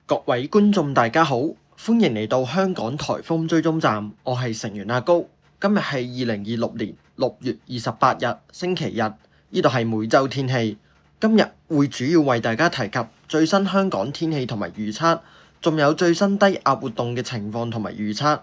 各位觀眾大家好，歡迎嚟到香港颱風追蹤站，我係成員阿高。今日係2026年6月28日星期日，呢度係每週天氣。今日會主要為大家提及最新香港天氣同埋預測，仲有最新低壓活動嘅情況同埋預測。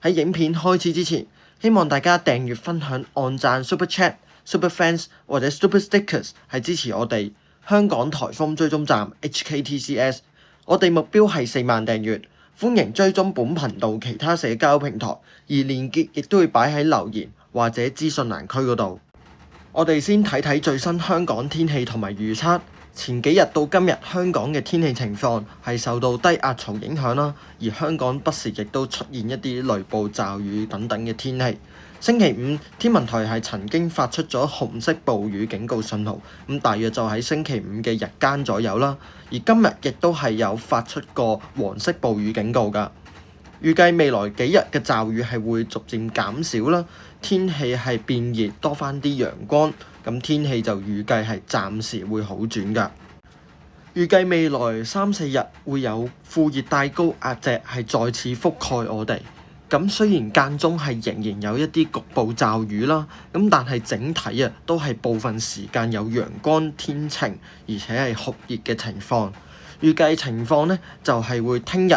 喺影片開始之前，希望大家訂閱、分享、按讚、Super Chat、Super Fans 或者 Super Stickers 係支持我哋香港颱風追蹤站 HKTCS。我哋目標係4萬訂閱，歡迎追蹤本頻道其他社交平台，而連結亦都會擺喺留言或者資訊欄區嗰度。我哋先睇睇最新香港天氣同埋預測。前幾日到今日，香港嘅天氣情況係受到低壓槽影響啦，而香港不時亦都出現一啲雷暴、驟雨等等嘅天氣。星期五，天文台係曾經發出咗紅色暴雨警告信號，大約就喺星期五嘅日間左右啦。而今日亦都係有發出過黃色暴雨警告㗎。預計未來幾日嘅驟雨係會逐漸減少啦，天氣係變熱，多返啲陽光，咁天氣就預計係暫時會好轉㗎。預計未來3-4日會有副熱帶高壓脊係再次覆蓋我哋。咁雖然間中係仍然有一啲局部驟雨啦，但係整體都係部分時間有陽光天晴，而且係酷熱嘅情況。預計情況呢，就係會聽日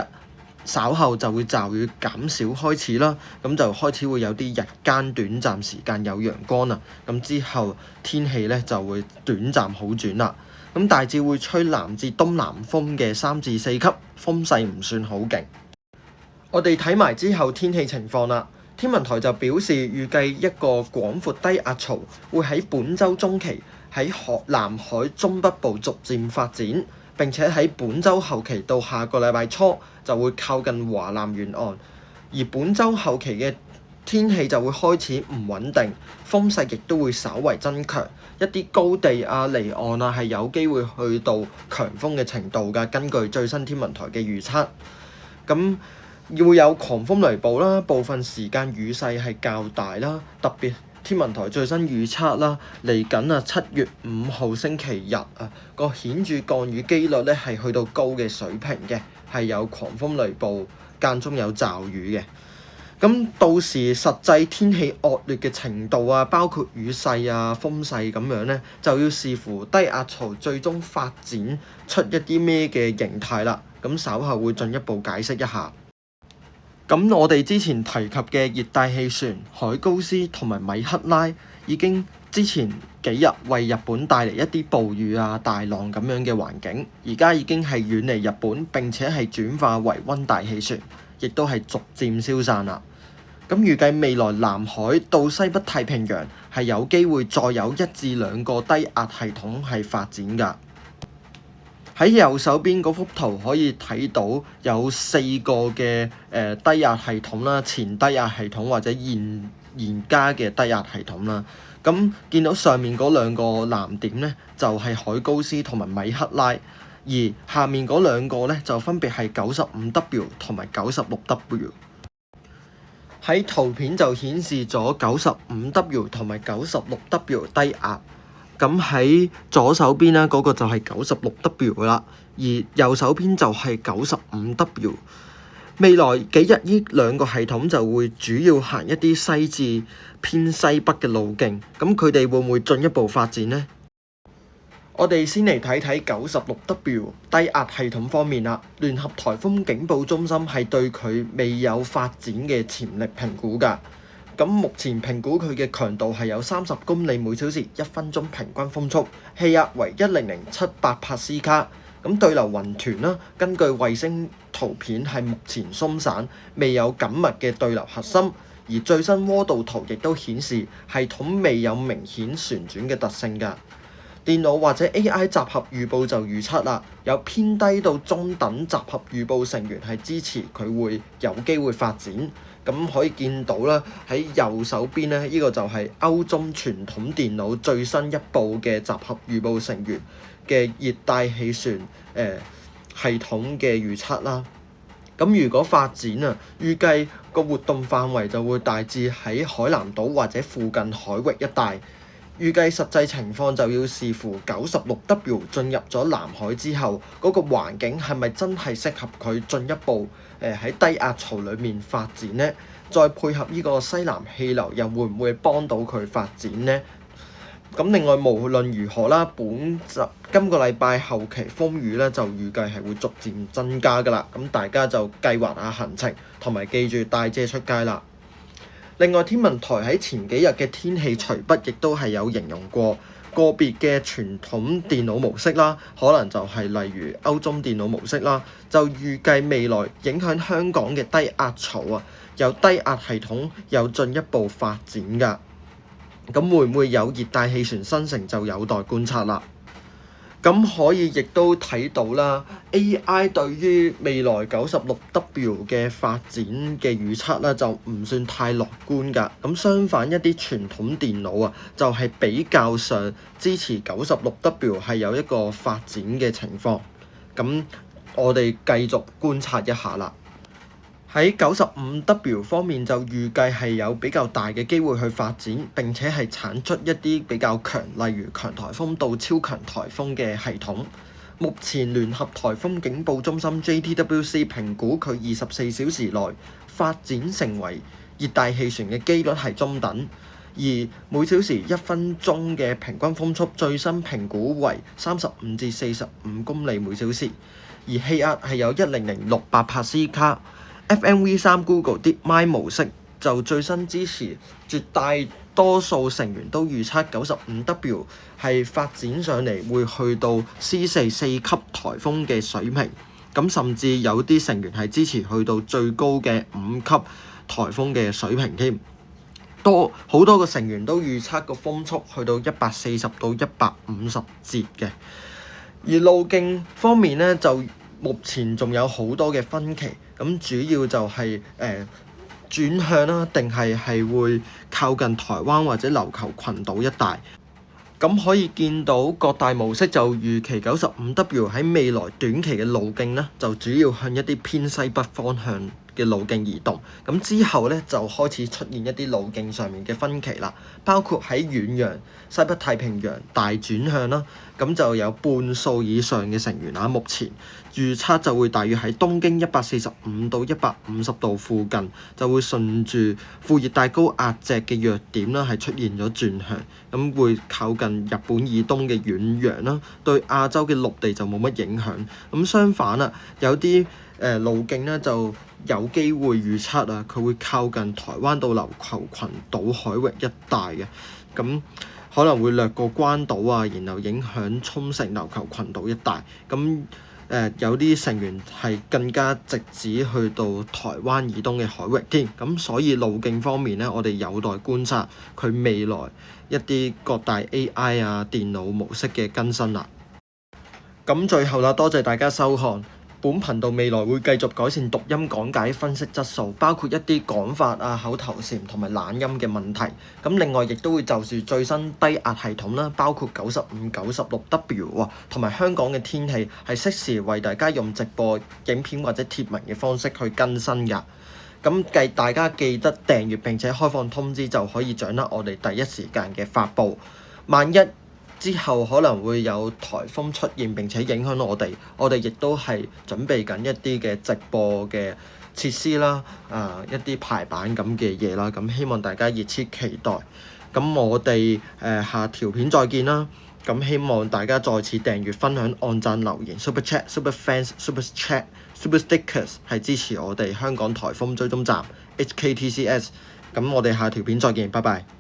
稍後就會驟雨減少開始啦，咁就開始會有啲日間短暫時間有陽光啦，咁之後天氣呢就會短暫好轉啦。咁大致會吹南至東南風嘅3至4級，風勢唔算好勁。我哋睇埋之後天氣情況啦。天文台就表示預計一個廣闊低壓槽會喺本週中期喺南海中北部逐漸發展，並且喺本週後期到下個禮拜初就會靠近華南沿岸，而本週後期嘅天氣就會開始唔穩定，風勢亦都會稍為增強，一啲高地啊、離岸啊係有機會去到強風嘅程度㗎。根據最新天文台嘅預測，咁會有狂風雷暴啦，部分時間雨勢係較大啦。特別天文台最新預測啦，嚟緊7月5號星期日個顯著降雨機率咧係去到高嘅水平嘅，係有狂風雷暴，間中有驟雨嘅。咁到時實際天氣惡劣嘅程度啊，包括雨勢啊、風勢咁樣咧，就要視乎低壓槽最終發展出一啲咩嘅形態啦。咁稍後會進一步解釋一下。咁我哋之前提及嘅熱帶氣旋海高斯同埋米克拉已經之前幾日為日本帶嚟一啲暴雨啊、大浪咁樣嘅環境，而家已經係遠離日本，並且係轉化為溫帶氣旋，亦都係逐漸消散啦。咁預計未來南海到西北太平洋係有機會再有1至2個低壓系統係發展㗎。喺右手邊嗰幅圖可以睇到有4個嘅低壓系統啦，前低壓系統或者現家嘅低壓系統啦。咁見到上面嗰2個藍點呢，就係海高斯同埋米克拉，而下面嗰2個呢，就分別係 95W 同埋 96W。喺圖片就顯示咗 95W 同埋 96W 低壓。咁喺左手邊咧，嗰個就係 96W 啦，而右手邊就係 95W。未來幾日呢2個系統就會主要行一啲西至偏西北嘅路徑，咁佢哋會唔會進一步發展呢？我哋先嚟睇睇 96W 低壓系統方面啦。聯合颱風警報中心係對佢未有發展嘅潛力評估㗎。咁目前評估佢嘅強度係有30公里每小時，1分鐘平均風速，氣壓為10078帕斯卡。咁對流雲團啦，根據衛星圖片係目前鬆散，未有緊密嘅對流核心，而最新渦導圖亦都顯示系統未有明顯旋轉嘅特性㗎。電腦或者 AI 集合預報就預測啦，有偏低到中等集合預報成員係支持佢會有機會發展。咁可以見到啦，喺右手邊咧，呢個就係歐中傳統電腦最新一部嘅集合預報成員嘅熱帶氣旋系統嘅預測啦。咁如果發展預計個活動範圍就會大致喺海南島或者附近海域一帶。預計實際情況就要視乎 96W 進入咗南海之後，嗰個環境係咪真係適合佢進一步喺低壓槽裡面發展呢？再配合呢個西南氣流，又會唔會幫到佢發展呢？咁另外無論如何啦，今個禮拜後期風雨咧就預計係會逐漸增加㗎啦。咁大家就計劃下行程，同埋記住帶遮出街啦。另外天文台喺前幾日嘅天氣隨筆亦都係有形容過個別嘅傳統電腦模式啦，可能就係例如歐中電腦模式啦，就預計未來影響香港嘅低壓槽啊，由低壓系統有進一步發展㗎。咁會唔會有熱帶氣旋生成就有待觀察啦。咁可以亦都睇到啦 ，AI 對於未來 96W 嘅發展嘅預測咧就唔算太樂觀㗎。咁相反一啲傳統電腦啊，就係比較上支持 96W 係有一個發展嘅情況。咁我哋繼續觀察一下啦。喺 95W 方面就預計係有比較大嘅機會去發展，並且係產出一啲比較強，例如強颱風到超強颱風嘅系統。目前聯合颱風警報中心 JTWC 評估佢24小時內發展成為熱帶氣旋嘅機率係中等，而每小時1分鐘嘅平均風速最新評估為35至45公里每小時，而氣壓係有10068帕斯卡。FMV3 Google DeepMind 模式就最新支持，絕大多數成員都預測 95W 係發展上嚟會去到 C4 4級颱風嘅水平，咁甚至有啲成員係支持去到最高嘅5級颱風嘅水平添。好多個成員都預測個風速去到140到150節嘅。而路徑方面咧，就目前仲有好多嘅分歧。咁主要就係轉向啦，定係會靠近台灣或者琉球群島一帶。咁可以見到各大模式就預期 95W 喺未來短期嘅路徑咧，就主要向一啲偏西北方向嘅路徑移動。咁之後咧就開始出現一啲路徑上面嘅分歧啦，包括喺遠洋、西北太平洋大轉向啦。咁就有半數以上嘅成員目前預測就會大約喺東經145到150度附近，就會順住副熱帶高壓脊嘅弱點啦，係出現咗轉向，咁會靠近日本以東嘅遠洋啦，對亞洲嘅陸地就冇乜影響。咁相反啦，有啲路徑咧就有機會預測啊，佢會靠近台灣到琉球群島海域一帶嘅，咁可能會掠過關島啊，然後影響沖繩琉球群島一帶。咁有啲成員係更加直指去到台灣以東嘅海域添。咁所以路徑方面咧，我哋有待觀察佢未來一啲各大 AI 啊電腦模式嘅更新啦。咁最後啦，多謝大家收看。本頻道未來會繼續改善讀音講解分析質素，包括一啲講法啊、口頭禪同埋懶音嘅問題。咁另外亦都會就住最新低壓系統啦，包括95、96W 同埋香港嘅天氣，係適時為大家用直播影片或者貼文嘅方式去更新㗎。咁大家記得訂閱並且開放通知，就可以掌握我哋第一時間嘅發布。萬一之後可能會有颱風出現並且影響我哋亦都係準備緊一啲嘅直播嘅設施啦，一啲排版咁嘅嘢啦，咁希望大家熱切期待。咁我哋下條片再見啦。咁希望大家再次訂閱、分享、按讚、留言、Super Chat、Super Fans、Super Chat、Super Stickers 係支持我哋香港颱風追蹤站 HKTCS。咁我哋下條片再見，拜拜。